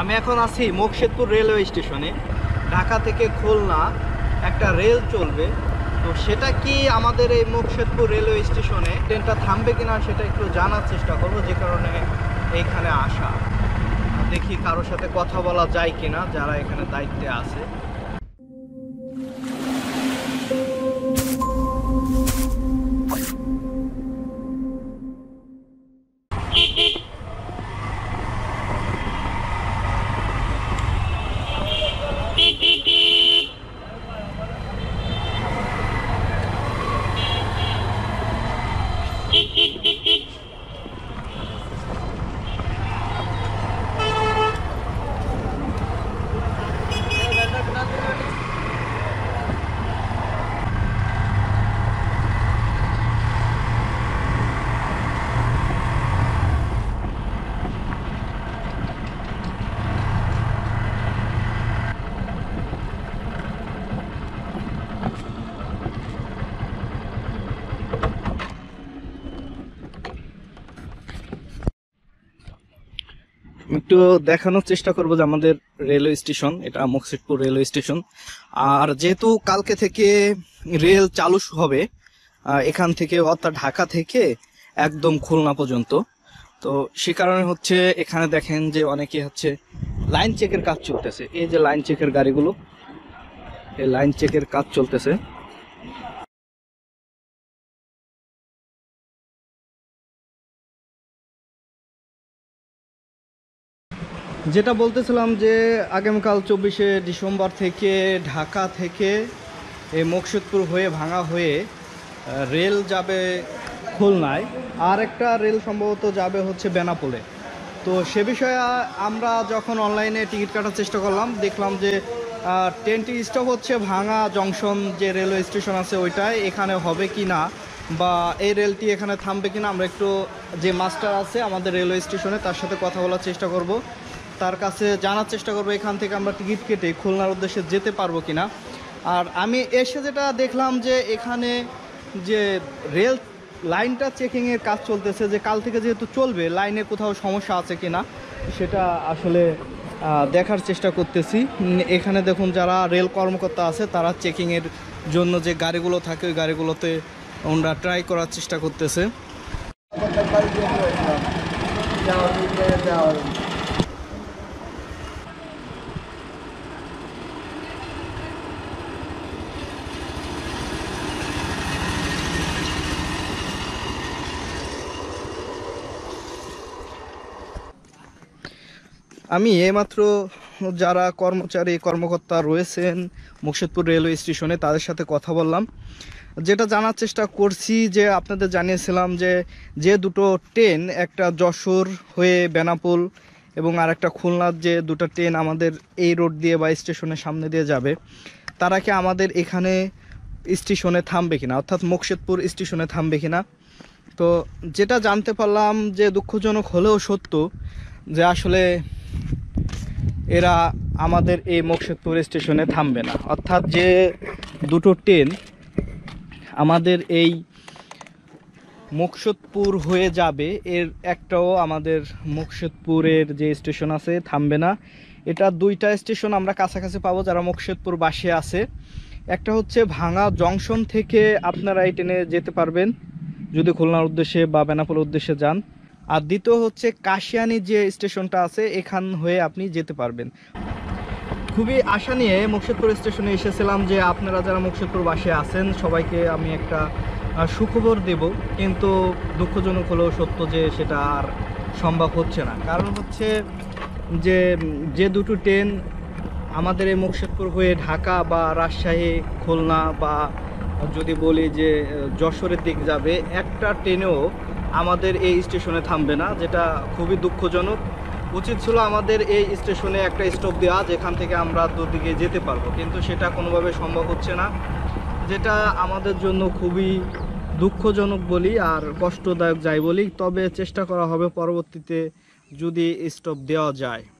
আমি এখন আছি মোকশেদপুর রেলওয়ে স্টেশনে। ঢাকা থেকে খুলনা একটা রেল চলবে, তো সেটা কি আমাদের এই মোকশেদপুর রেলওয়ে স্টেশনে ট্রেনটা থামবে কিনা সেটা একটু জানার চেষ্টা করব, যে কারণে এইখানে আসা। দেখি কারোর সাথে কথা বলা যায় কিনা যারা এখানে দায়িত্বে আছে। একটু দেখানোর চেষ্টা করবো যে আমাদের রেলওয়ে স্টেশন, এটা মোকশেদপুর রেলওয়ে স্টেশন। আর যেহেতু কালকে থেকে রেল চালু হবে এখান থেকে, অর্থাৎ ঢাকা থেকে একদম খুলনা পর্যন্ত, তো সে কারণে হচ্ছে এখানে দেখেন যে অনেকে হচ্ছে লাইন চেকের কাজ চলতেছে। এই যে লাইন চেকের গাড়িগুলো, এই লাইন চেকের কাজ চলতেছে। যেটা বলতেছিলাম যে আগামীকাল 24শে ডিসেম্বর থেকে ঢাকা থেকে এই মোকশেদপুর হয়ে ভাঙা হয়ে রেল যাবে খুলনায়, আর একটা রেল সম্ভবত যাবে হচ্ছে বেনাপোলে। তো সে বিষয়ে আমরা যখন অনলাইনে টিকিট কাটার চেষ্টা করলাম, দেখলাম যে ট্রেনটি স্টপ হচ্ছে ভাঙা জংশন যে রেলওয়ে স্টেশন আছে ওইটায়। এখানে হবে কি না বা এই রেলটি এখানে থামবে কিনা, আমরা একটু যে মাস্টার আছে আমাদের রেলওয়ে স্টেশনে তার সাথে কথা বলার চেষ্টা করব, তার কাছে জানার চেষ্টা করবো এখান থেকে আমরা টিকিট কেটে খুলনার উদ্দেশ্যে যেতে পারবো কিনা। আর আমি এসে যেটা দেখলাম যে এখানে যে রেল লাইনটা চেকিংয়ের কাজ চলতেছে, যে কাল থেকে যেহেতু চলবে লাইনে কোথাও সমস্যা আছে কিনা সেটা আসলে দেখার চেষ্টা করতেছি। এখানে দেখুন যারা রেল কর্মকর্তা আছে তারা চেকিংয়ের জন্য যে গাড়িগুলো থাকে ওই গাড়িগুলোতে ওনারা ট্রাই করার চেষ্টা করতেছে। আমি এইমাত্র যারা কর্মকর্তা রয়েছেন মোকশেদপুর রেলওয়ে স্টেশনে তাদের সাথে কথা বললাম। যেটা জানার চেষ্টা করছি যে আপনাদের জানিয়েছিলাম যে দুটো ট্রেন, একটা যশোর হয়ে বেনাপোল এবং আর একটা খুলনার যে দুটো ট্রেন আমাদের এই রোড দিয়ে বা স্টেশনের সামনে দিয়ে যাবে, তারা কি আমাদের এখানে স্টেশনে থামবে কিনা, অর্থাৎ মোকশেদপুর স্টেশনে থামবে কিনা। তো যেটা জানতে পারলাম যে দুঃখজনক হলেও সত্য, যে আসলে এরা আমাদের এই মোকশেদপুর স্টেশনে থামবে না। অর্থাৎ যে দুটো ট্রেন আমাদের এই মোকশেদপুর হয়ে যাবে এর একটাও আমাদের মোকশেদপুরের যে স্টেশন আছে থামবে না। এটা দুইটা স্টেশন আমরা কাছাকাছি পাবো যারা মোকশেদপুর বাসে আছে। একটা হচ্ছে ভাঙা জংশন থেকে আপনারা এই ট্রেনে যেতে পারবেন যদি খুলনার উদ্দেশ্যে বা বেনাপোলের উদ্দেশ্যে যান। আর দ্বিতীয় হচ্ছে কাশিয়ানী যে স্টেশনটা আছে এখান হয়ে আপনি যেতে পারবেন। খুবই আশা নিয়ে মোকশেদপুর স্টেশনে এসেছিলাম যে আপনারা যারা মোকশেদপুর বাসে আছেন সবাইকে আমি একটা সুখবর দেব, কিন্তু দুঃখজনক হলেও সত্য যে সেটা আর সম্ভব হচ্ছে না। কারণ হচ্ছে যে দুটো ট্রেন আমাদের এই মোকশেদপুর হয়ে ঢাকা বা রাজশাহী, খুলনা বা যদি বলি যে যশোরের দিক যাবে, একটা ট্রেনেও আমাদের এই স্টেশনে থামবে না, যেটা খুবই দুঃখজনক। উচিত ছিল আমাদের এই স্টেশনে একটা স্টপ দেওয়া যেখান থেকে আমরা দুদিকে যেতে পারবো, কিন্তু সেটা কোনোভাবে সম্ভব হচ্ছে না, যেটা আমাদের জন্য খুবই দুঃখজনক বলি আর কষ্টদায়ক যাই বলি। তবে চেষ্টা করা হবে পরবর্তীতে যদি স্টপ দেওয়া যায়।